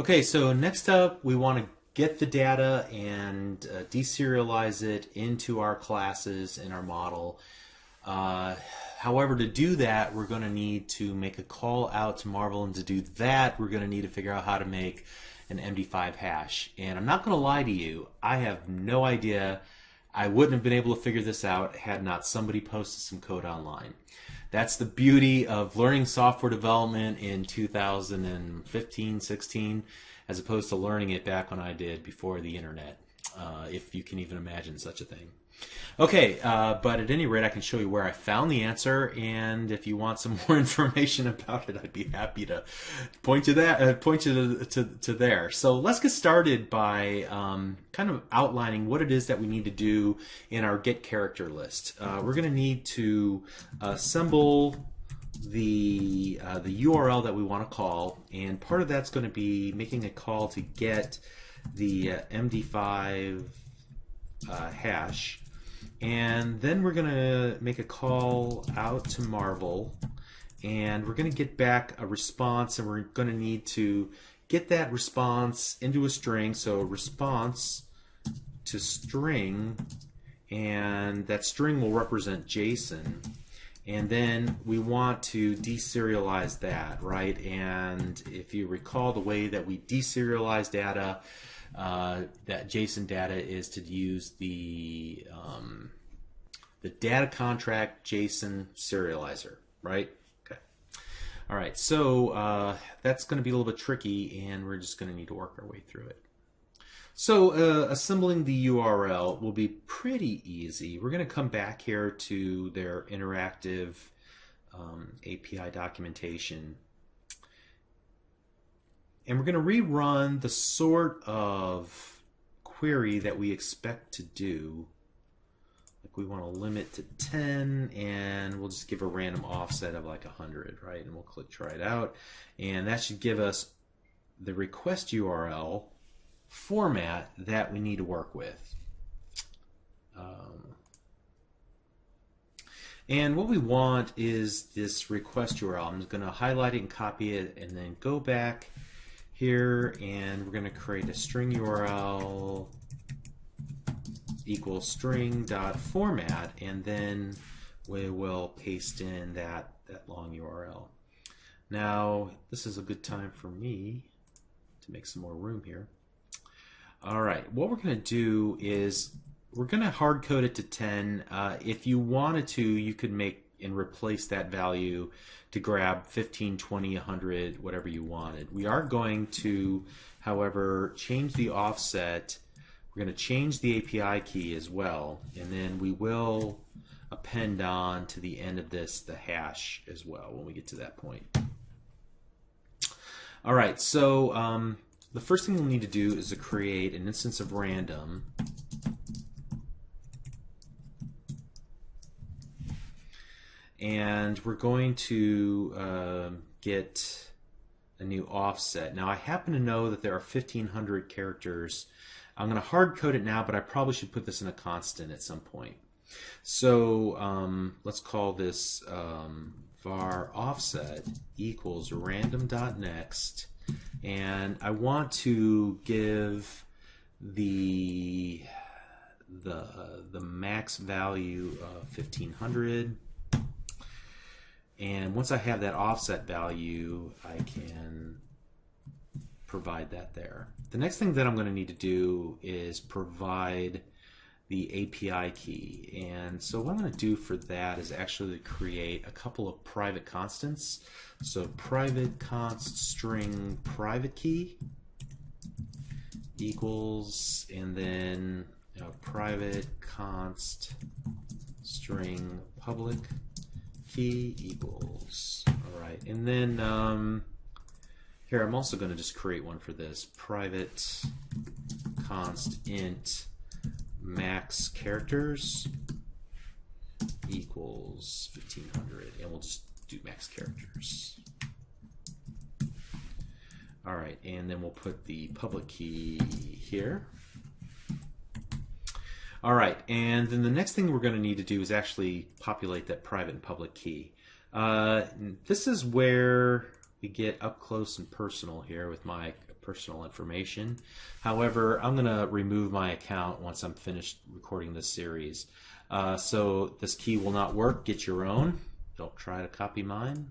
Okay, so next up, we want to get the data and deserialize it into our classes in our model. Uh, However, to do that, we're going to need to make a call out to Marvel, and to do that, we're going to need to figure out how to make an MD5 hash. And I'm not going to lie to you, I have no idea. I wouldn't have been able to figure this out had not somebody posted some code online. That's the beauty of learning software development in 2015, 16, as opposed to learning it back when I did before the internet, if you can even imagine such a thing. Okay, but at any rate, I can show you where I found the answer, and if you want some more information about it, I'd be happy to point you to there. So let's get started by kind of outlining what it is that we need to do in our get character list. We're going to need to assemble the URL that we want to call, and part of that's going to be making a call to get the MD5 hash. And then we're going to make a call out to Marvel, and we're going to get back a response, and we're going to need to get that response into a string. So response to string, and that string will represent JSON. And then we want to deserialize that, right? And if you recall, the way that we deserialize data, that JSON data, is to use the data contract JSON serializer, right? Okay. All right. So that's going to be a little bit tricky, and we're just going to need to work our way through it. So assembling the URL will be pretty easy. We're going to come back here to their interactive API documentation. And we're going to rerun the sort of query that we expect to do. Like we want to limit to 10, and we'll just give a random offset of like 100, right? And we'll click try it out. And that should give us the request URL format that we need to work with. And what we want is this request URL. I'm just going to highlight it and copy it, and then go back here, and we're going to create a string URL equals string.format, and then we will paste in that long URL. Now, this is a good time for me to make some more room here. All right, what we're going to do is we're going to hard code it to 10. If you wanted to, you could make and replace that value to grab 15, 20, 100, whatever you wanted. We are going to, however, change the offset. We're going to change the API key as well, and then we will append on to the end of this the hash as well when we get to that point. All right, so the first thing we'll need to do is to create an instance of random. And we're going to get a new offset. Now I happen to know that there are 1,500 characters. I'm going to hard code it now, but I probably should put this in a constant at some point. So let's call this var offset equals random.next, and I want to give the max value of 1,500. And once I have that offset value, I can provide that there. The next thing that I'm going to need to do is provide the API key. And so what I'm going to do for that is actually create a couple of private constants. So private const string private key equals, and then private const string public key equals. All right, and then here I'm also going to just create one for this. Private const int max characters equals 1,500, and we'll just do max characters. All right, and then we'll put the public key here. All right, and then the next thing we're going to need to do is actually populate that private and public key. This is where we get up close and personal here with my personal information. However, I'm going to remove my account once I'm finished recording this series. So this key will not work. Get your own. Don't try to copy mine.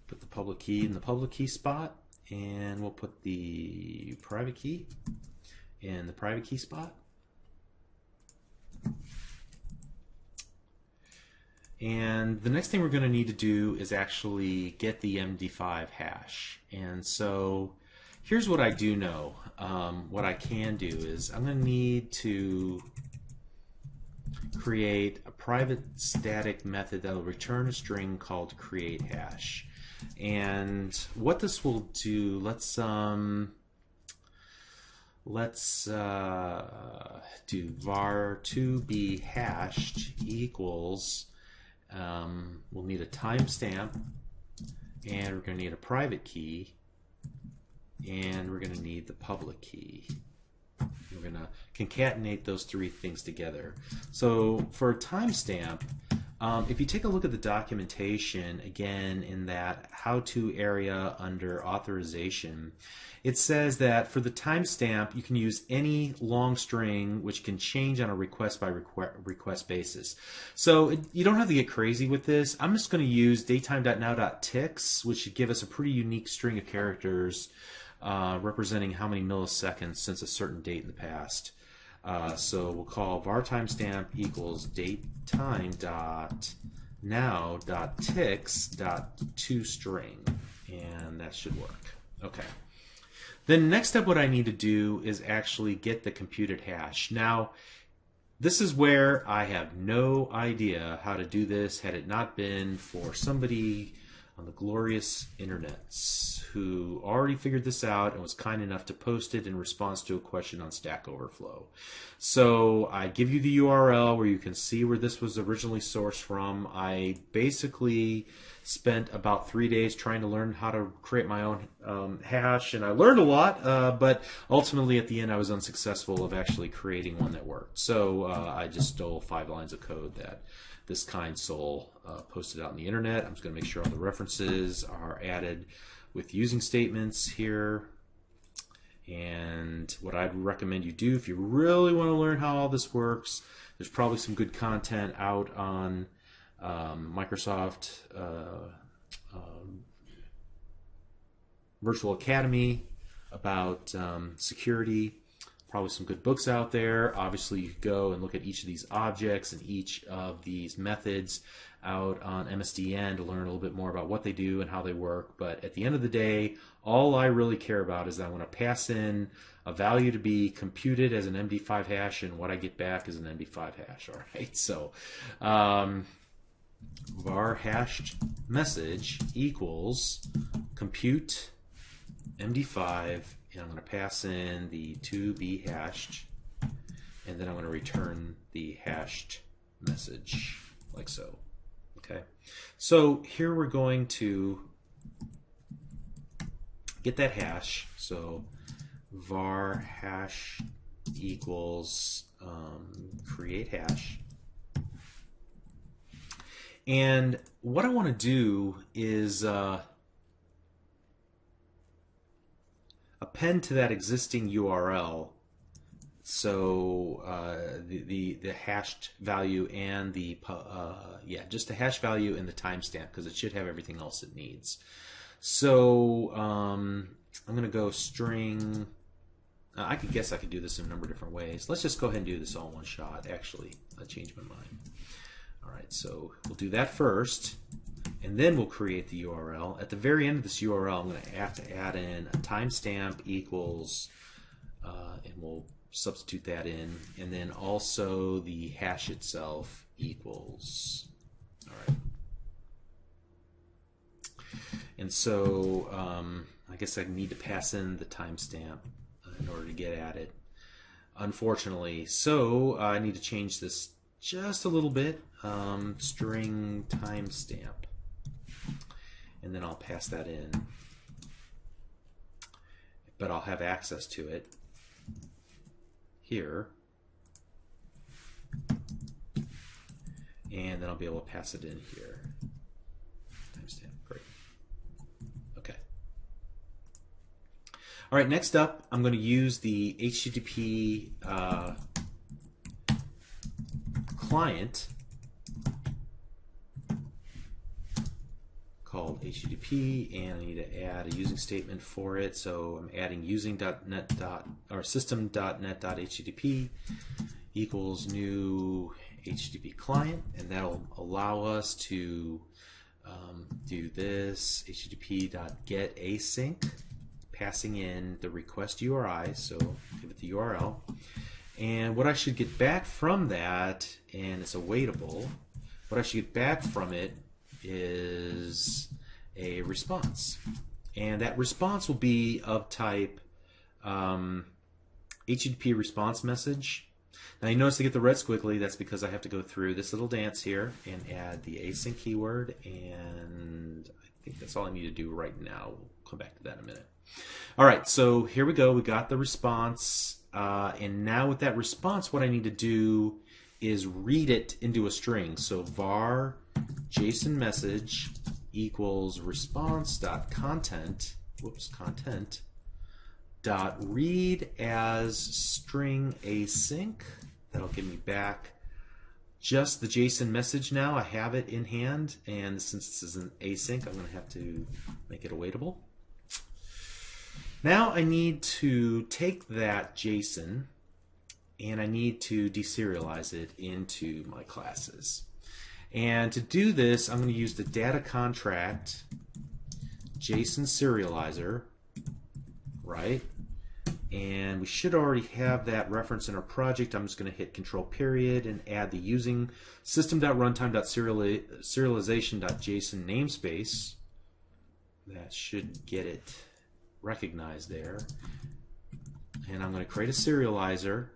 Put the public key in the public key spot, and we'll put the private key in the private key spot. And the next thing we're going to need to do is actually get the MD5 hash. And so here's what I do know. What I can do is I'm going to need to create a private static method that will return a string called create hash. And what this will do, let's do var to be hashed equals, we'll need a timestamp, and we're going to need a private key, and we're going to need the public key. We're going to concatenate those three things together. So for a timestamp, if you take a look at the documentation, again, in that how-to area under authorization, it says that for the timestamp, you can use any long string which can change on a request by request basis. So you don't have to get crazy with this. I'm just going to use datetime.now.ticks, which should give us a pretty unique string of characters representing how many milliseconds since a certain date in the past. So we'll call var timestamp equals datetime.now.ticks.toString, and that should work. Okay. Then next up, what I need to do is actually get the computed hash. Now, this is where I have no idea how to do this had it not been for somebody on the glorious internets who already figured this out and was kind enough to post it in response to a question on Stack Overflow. So I give you the URL where you can see where this was originally sourced from. I basically spent about 3 days trying to learn how to create my own hash, and I learned a lot, but ultimately at the end I was unsuccessful of actually creating one that worked. So I just stole 5 lines of code that this kind soul posted out on the internet. I'm just going to make sure all the references are added with using statements here. And what I'd recommend you do if you really want to learn how all this works, there's probably some good content out on Microsoft Virtual Academy about security. Probably some good books out there. Obviously, you could go and look at each of these objects and each of these methods out on MSDN to learn a little bit more about what they do and how they work. But at the end of the day, all I really care about is that I want to pass in a value to be computed as an MD5 hash, and what I get back is an MD5 hash. All right, so var hashed message equals compute MD5, and I'm going to pass in the to be hashed, and then I'm going to return the hashed message like so. Okay, so here we're going to get that hash. So var hash equals create hash. And what I want to do is append to that existing URL, so the hashed value and the just the hash value and the timestamp, because it should have everything else it needs. So I'm going to go string. I could guess I could do this in a number of different ways. Let's just go ahead and do this all in one shot. Actually, I changed my mind. All right, so we'll do that first, and then we'll create the URL. At the very end of this URL, I'm going to have to add in a timestamp equals, and we'll substitute that in, and then also the hash itself equals. All right. And so I guess I need to pass in the timestamp in order to get at it, unfortunately. So I need to change this just a little bit. String timestamp, and then I'll pass that in, but I'll have access to it here, and then I'll be able to pass it in here. Timestamp, great. Okay. All right, next up, I'm going to use the HTTP client called HTTP, and I need to add a using statement for it. So I'm adding using.net or system.net.http equals new HTTP client, and that'll allow us to do this http.get async, passing in the request URI. So give it the URL, and what I should get back from that, and it's awaitable, what I should get back from it is a response, and that response will be of type HTTP response message. Now you notice to get the red squiggly, that's because I have to go through this little dance here and add the async keyword, and I think that's all I need to do right now. We'll come back to that in a minute. All right, so here we go. We got the response, and now with that response, what I need to do is read it into a string. So var JSON message equals response.content, content dot read as string async. That'll give me back just the JSON message now. I have it in hand, and since this is an async, I'm going to have to make it awaitable. Now I need to take that JSON and I need to deserialize it into my classes. And to do this, I'm going to use the data contract JSON serializer, right? And we should already have that reference in our project. I'm just going to hit Control period and add the using system.runtime.serialization.json namespace. That should get it recognized there. And I'm going to create a serializer,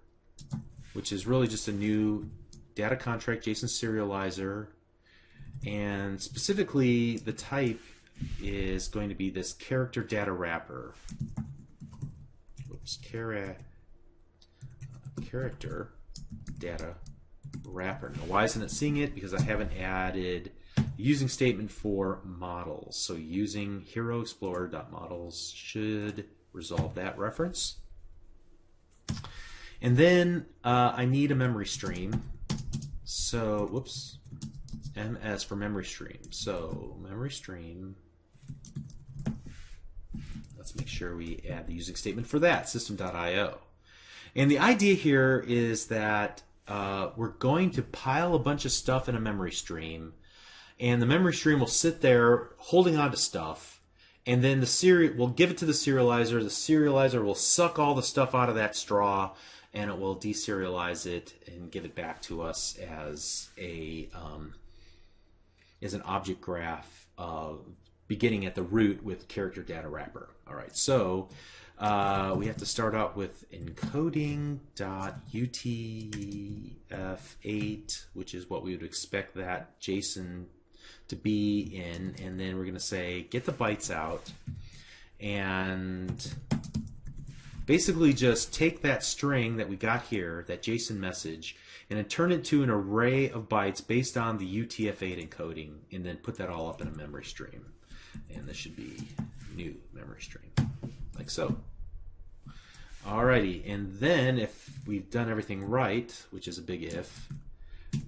which is really just a new data contract JSON serializer, and specifically the type is going to be this character data wrapper. Oops, character data wrapper. Now why isn't it seeing it? Because I haven't added the using statement for models. So using hero explorer.models should resolve that reference. And then I need a memory stream. So, whoops, MS for memory stream. So memory stream, let's make sure we add the using statement for that, system.io. And the idea here is that we're going to pile a bunch of stuff in a memory stream, and the memory stream will sit there holding on to stuff, and then we'll give it to the serializer. The serializer will suck all the stuff out of that straw, and it will deserialize it and give it back to us as an object graph beginning at the root with character data wrapper. All right, so we have to start out with encoding.utf8, which is what we would expect that JSON to be in, and then we're going to say get the bytes out, and basically just take that string that we got here, that JSON message, and then turn it to an array of bytes based on the UTF-8 encoding, and then put that all up in a memory stream. And this should be new memory stream, like so. Alrighty, and then if we've done everything right, which is a big if,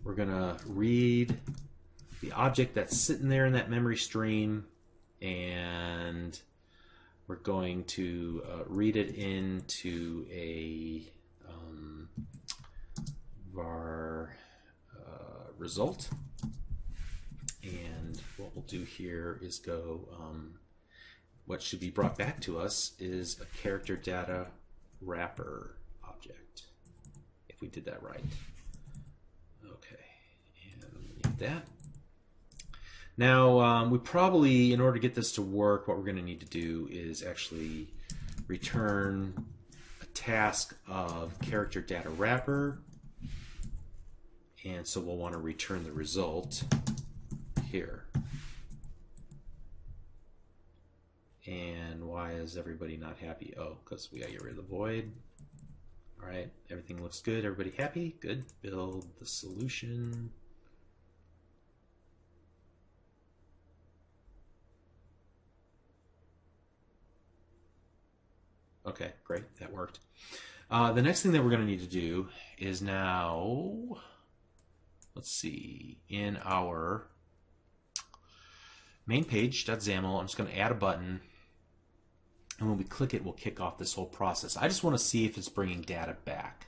we're going to read the object that's sitting there in that memory stream, and we're going to read it into a var result. And what we'll do here is go, what should be brought back to us is a character data wrapper object, if we did that right. Okay, and leave that. Now, we probably, in order to get this to work, what we're going to need to do is actually return a task of character data wrapper. And so we'll want to return the result here. And why is everybody not happy? Oh, because we got to get rid of the void. All right, everything looks good. Everybody happy? Good. Build the solution. Okay, great. That worked. The next thing that we're going to need to do is now, let's see, in our main page.xaml, I'm just going to add a button. And when we click it, we'll kick off this whole process. I just want to see if it's bringing data back.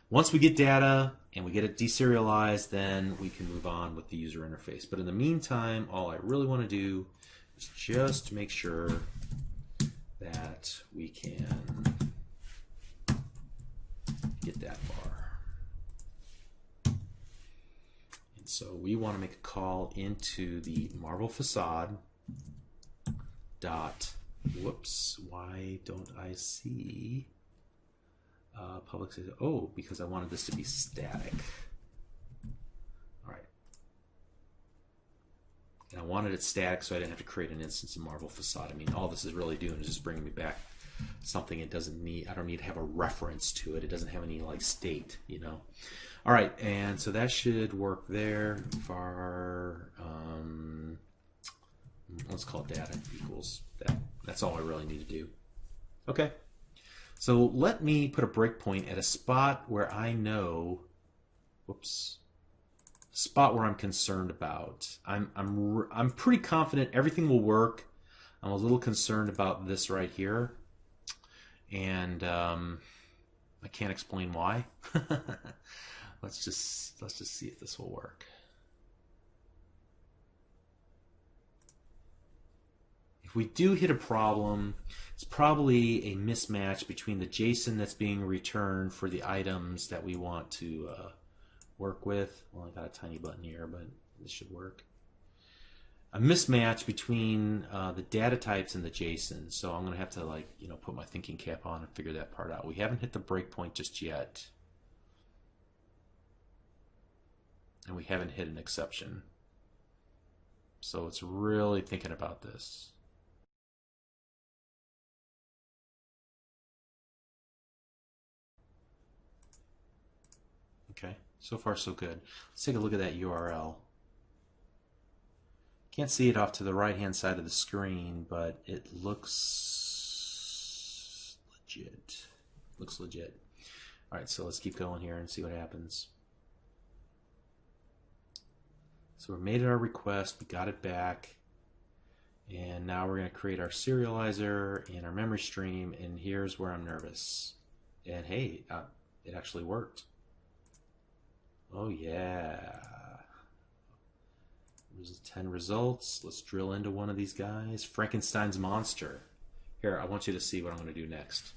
Once we get data and we get it deserialized, then we can move on with the user interface. But in the meantime, all I really want to do is just make sure that we can get that far. And so we want to make a call into the Marvel facade dot, whoops, why don't I see public, oh, because I wanted this to be static. All right. And I wanted it static so I didn't have to create an instance of Marvel facade. I mean, all this is really doing is just bringing me back something it doesn't need. I don't need to have a reference to it. It doesn't have any like state, you know. All right, and so that should work there. For let's call data equals that. That's all I really need to do. Okay. So let me put a breakpoint at a spot where I know, whoops, spot where I'm concerned about. I'm pretty confident everything will work. I'm a little concerned about this right here, and I can't explain why. Let's just see if this will work. If we do hit a problem, it's probably a mismatch between the JSON that's being returned for the items that we want to work with. Well, I got a tiny button here, but this should work. A mismatch between the data types and the JSON. So I'm going to have to, like, you know, put my thinking cap on and figure that part out. We haven't hit the breakpoint just yet, and we haven't hit an exception. So it's really thinking about this. Okay, so far so good. Let's take a look at that URL. Can't see it off to the right-hand side of the screen, but it looks legit. Looks legit. All right, so let's keep going here and see what happens. So we made our request, we got it back, and now we're going to create our serializer and our memory stream, and here's where I'm nervous. And hey, it actually worked. Oh yeah. There's 10 results. Let's drill into one of these guys. Frankenstein's monster. Here, I want you to see what I'm going to do next.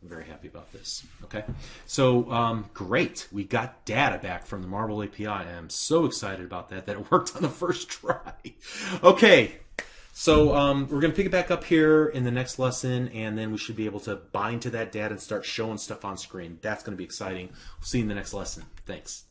I'm very happy about this. Okay, so great. We got data back from the Marvel API. I'm so excited about that it worked on the first try. Okay, so we're going to pick it back up here in the next lesson, and then we should be able to bind to that data and start showing stuff on screen. That's going to be exciting. We'll see you in the next lesson. Thanks.